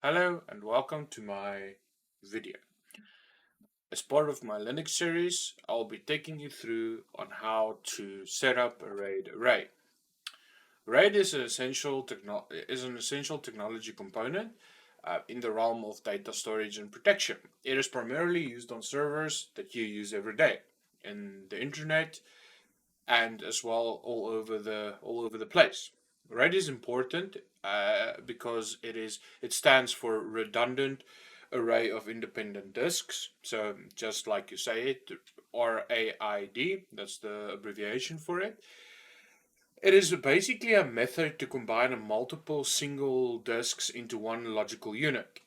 Hello and welcome to my video. As part of my Linux series, I'll be taking you through on how to set up a RAID array. RAID is an essential technology component in the realm of data storage and protection. It is primarily used on servers that you use every day, in the internet, and as well all over the place. RAID is important because it stands for redundant array of independent disks. So just like you say it, RAID, that's the abbreviation for it. It is basically a method to combine multiple single disks into one logical unit.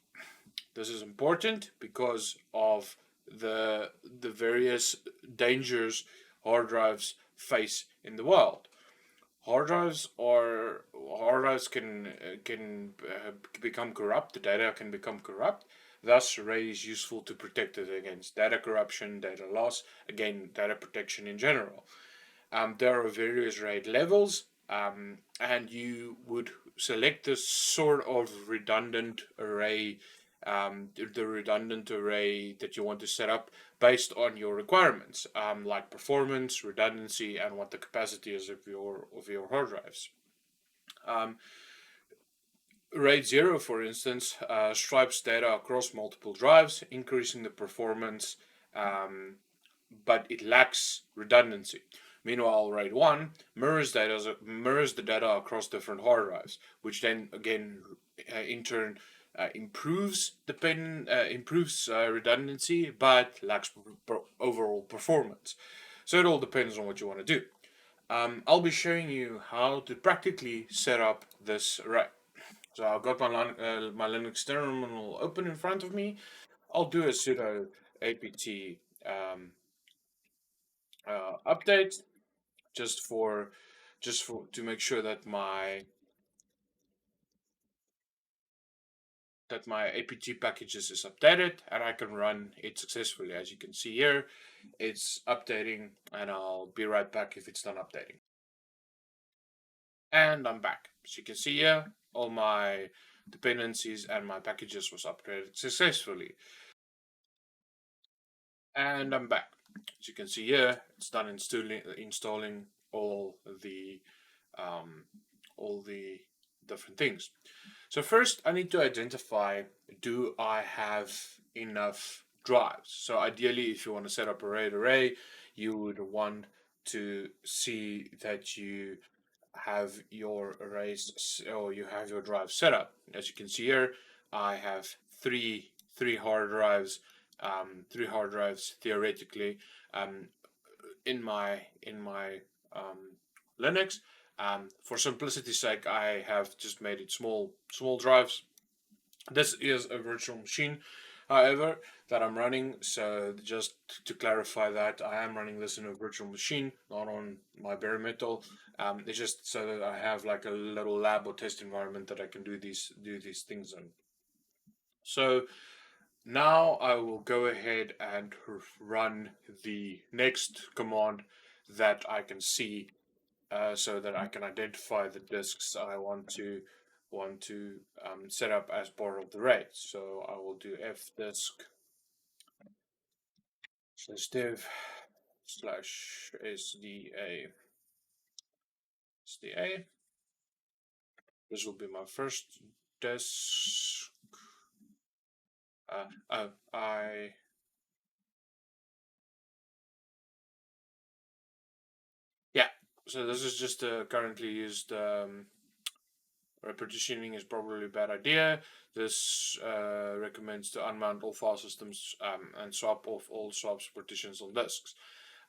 This is important because of the various dangers hard drives face in the world. Hard drives can become corrupt. The data can become corrupt. Thus, RAID is useful to protect it against data corruption, data loss, again, data protection in general. There are various RAID levels, and you would select this sort of redundant array, the redundant array that you want to set up based on your requirements, like performance, redundancy, and what the capacity is of your hard drives. Um, RAID 0, for instance, stripes data across multiple drives, increasing the performance, but it lacks redundancy. Meanwhile, RAID 1 mirrors the data across different hard drives, which then again, in turn, improves redundancy, but lacks overall performance. So it all depends on what you want to do. I'll be showing you how to practically set up this array. So I've got my Linux terminal open in front of me. I'll do a sudo apt um, update just for to make sure that my apt packages is updated and I can run it successfully. As you can see here, it's updating, and I'll be right back if it's done updating. And I'm back. As you can see here, all my dependencies and my packages was upgraded successfully. And I'm back. As you can see here, it's done installing um, all the different things. So first, I need to identify: do I have enough drives? So ideally, if you want to set up a RAID array, you would want to see that you have your arrays, or you have your drives set up. As you can see here, I have three hard drives, theoretically, um, in my Linux. For simplicity's sake, I have just made it small drives. This is a virtual machine, however, that I'm running. So just to clarify that, I am running this in a virtual machine, not on my bare metal. It's just so that I have like a little lab or test environment that I can do these things in. So now I will go ahead and run the next command that I can see, so that I can identify the disks I want to set up as part of the RAID. So I will do fdisk /div /sda. This will be my first disk. I Yeah. So this is just currently used. Partitioning is probably a bad idea. This recommends to unmount all file systems, and swap off all swaps partitions on disks.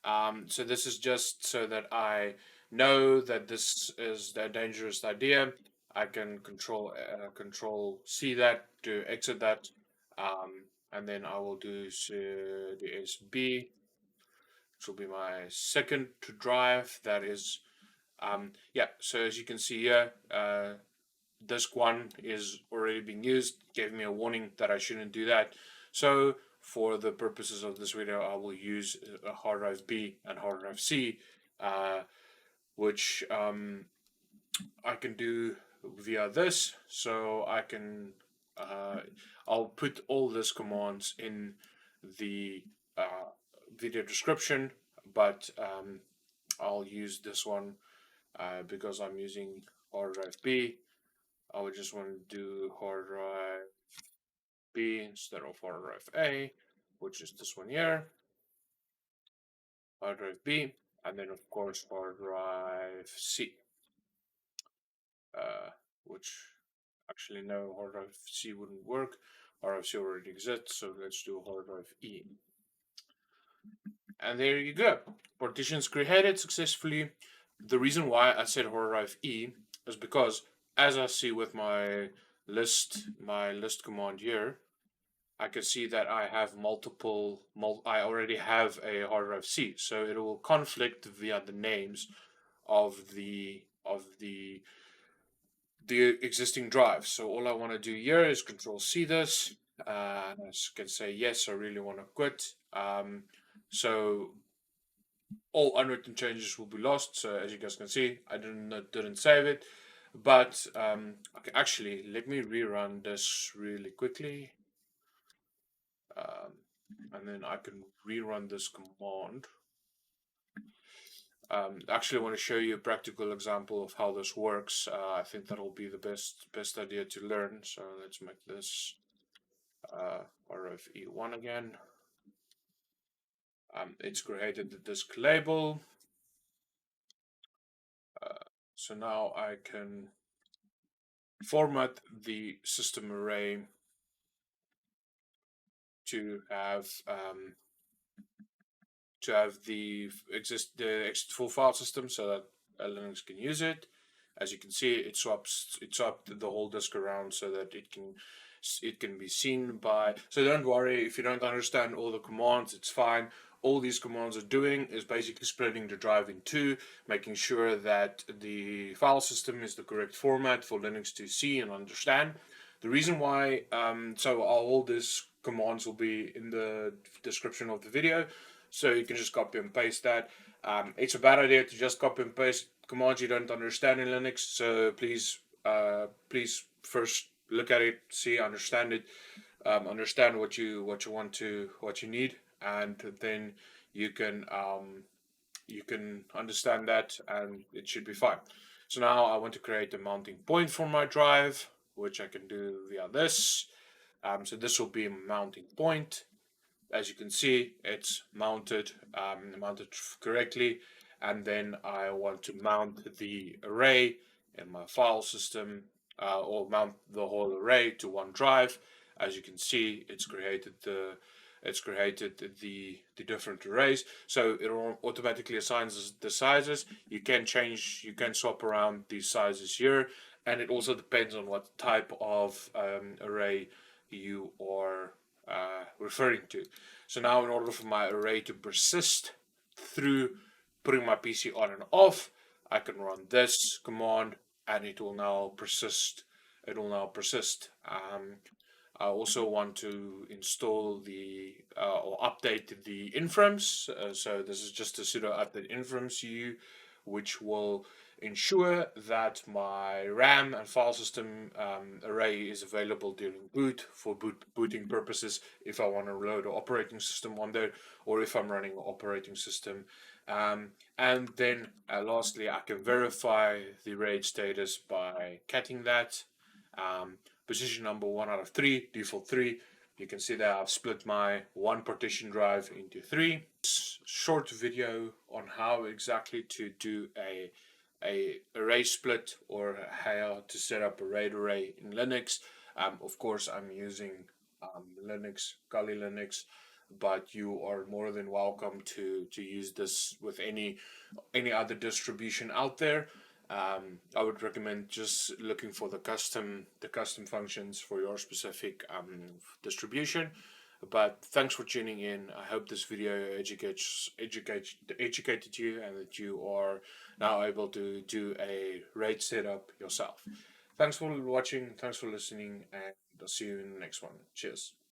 So this is just so that I know that this is a dangerous idea. I can control C that to exit that, and then I will do the SB, which will be my second drive. That is, yeah. So as you can see here, disk 1 is already being used. It gave me a warning that I shouldn't do that. So for the purposes of this video, I will use hard drive B and hard drive C, which I can do via this. So I can Uh, I'll put all these commands in the uh, video description, but I'll use this one because I'm using hard drive B. I would just want to do hard drive B instead of hard drive A, which is this one here, hard drive B, and then of course hard drive C, uh, which actually no, hard drive C wouldn't work. Hard drive C already exists, so let's do hard drive E. And there you go. Partitions created successfully. The reason why I said hard drive E is because, as I see with my list command here, I can see that I have I already have a hard drive C, so it will conflict via the names of the existing drives. So all I want to do here is Control C this. I can say yes, I really want to quit. So all unwritten changes will be lost. So as you guys can see, I didn't save it, but okay, actually, let me rerun this really quickly, um, and then I can rerun this command. Actually, I want to show you a practical example of how this works. I think that'll be the best idea to learn. So let's make this RFE1 again. It's created the disk label. So now I can format the system array to have the full file system so that Linux can use it. As you can see, it swapped the whole disk around so that it can be seen by. So don't worry if you don't understand all the commands. It's fine. All these commands are doing is basically splitting the drive in two, making sure that the file system is the correct format for Linux to see and understand. The reason why, so all these commands will be in the description of the video, so you can just copy and paste that. It's a bad idea to just copy and paste commands you don't understand in Linux, so please first look at it, see, understand it, understand what you need, and then you can understand that, and it should be fine. So now I want to create a mounting point for my drive, which I can do via this. So this will be a mounting point. As you can see, it's mounted correctly, and then I want to mount the array in my file system, or mount the whole array to one drive. As you can see, it's created the different arrays, so it automatically assigns the sizes. You can swap around these sizes here, and it also depends on what type of array you are referring to. So now in order for my array to persist through putting my PC on and off, I can run this command and it will now persist. I also want to install or update the inframes. So this is just a sudo update inframes u, which will ensure that my RAM and file system array is available during boot for booting purposes if I want to load an operating system on there or if I'm running an operating system. And then lastly, I can verify the RAID status by catting that. Position number 1 out of 3, default 3. You can see that I've split my one partition drive into 3. Short video on how exactly to do a array split or how to set up a RAID array in Linux. Of course, I'm using Kali Linux, but you are more than welcome to use this with any other distribution out there. I would recommend just looking for the custom functions for your specific distribution. But thanks for tuning in. I hope this video educated you and that you are now able to do a RAID setup yourself. Thanks for watching. Thanks for listening, and I'll see you in the next one. Cheers.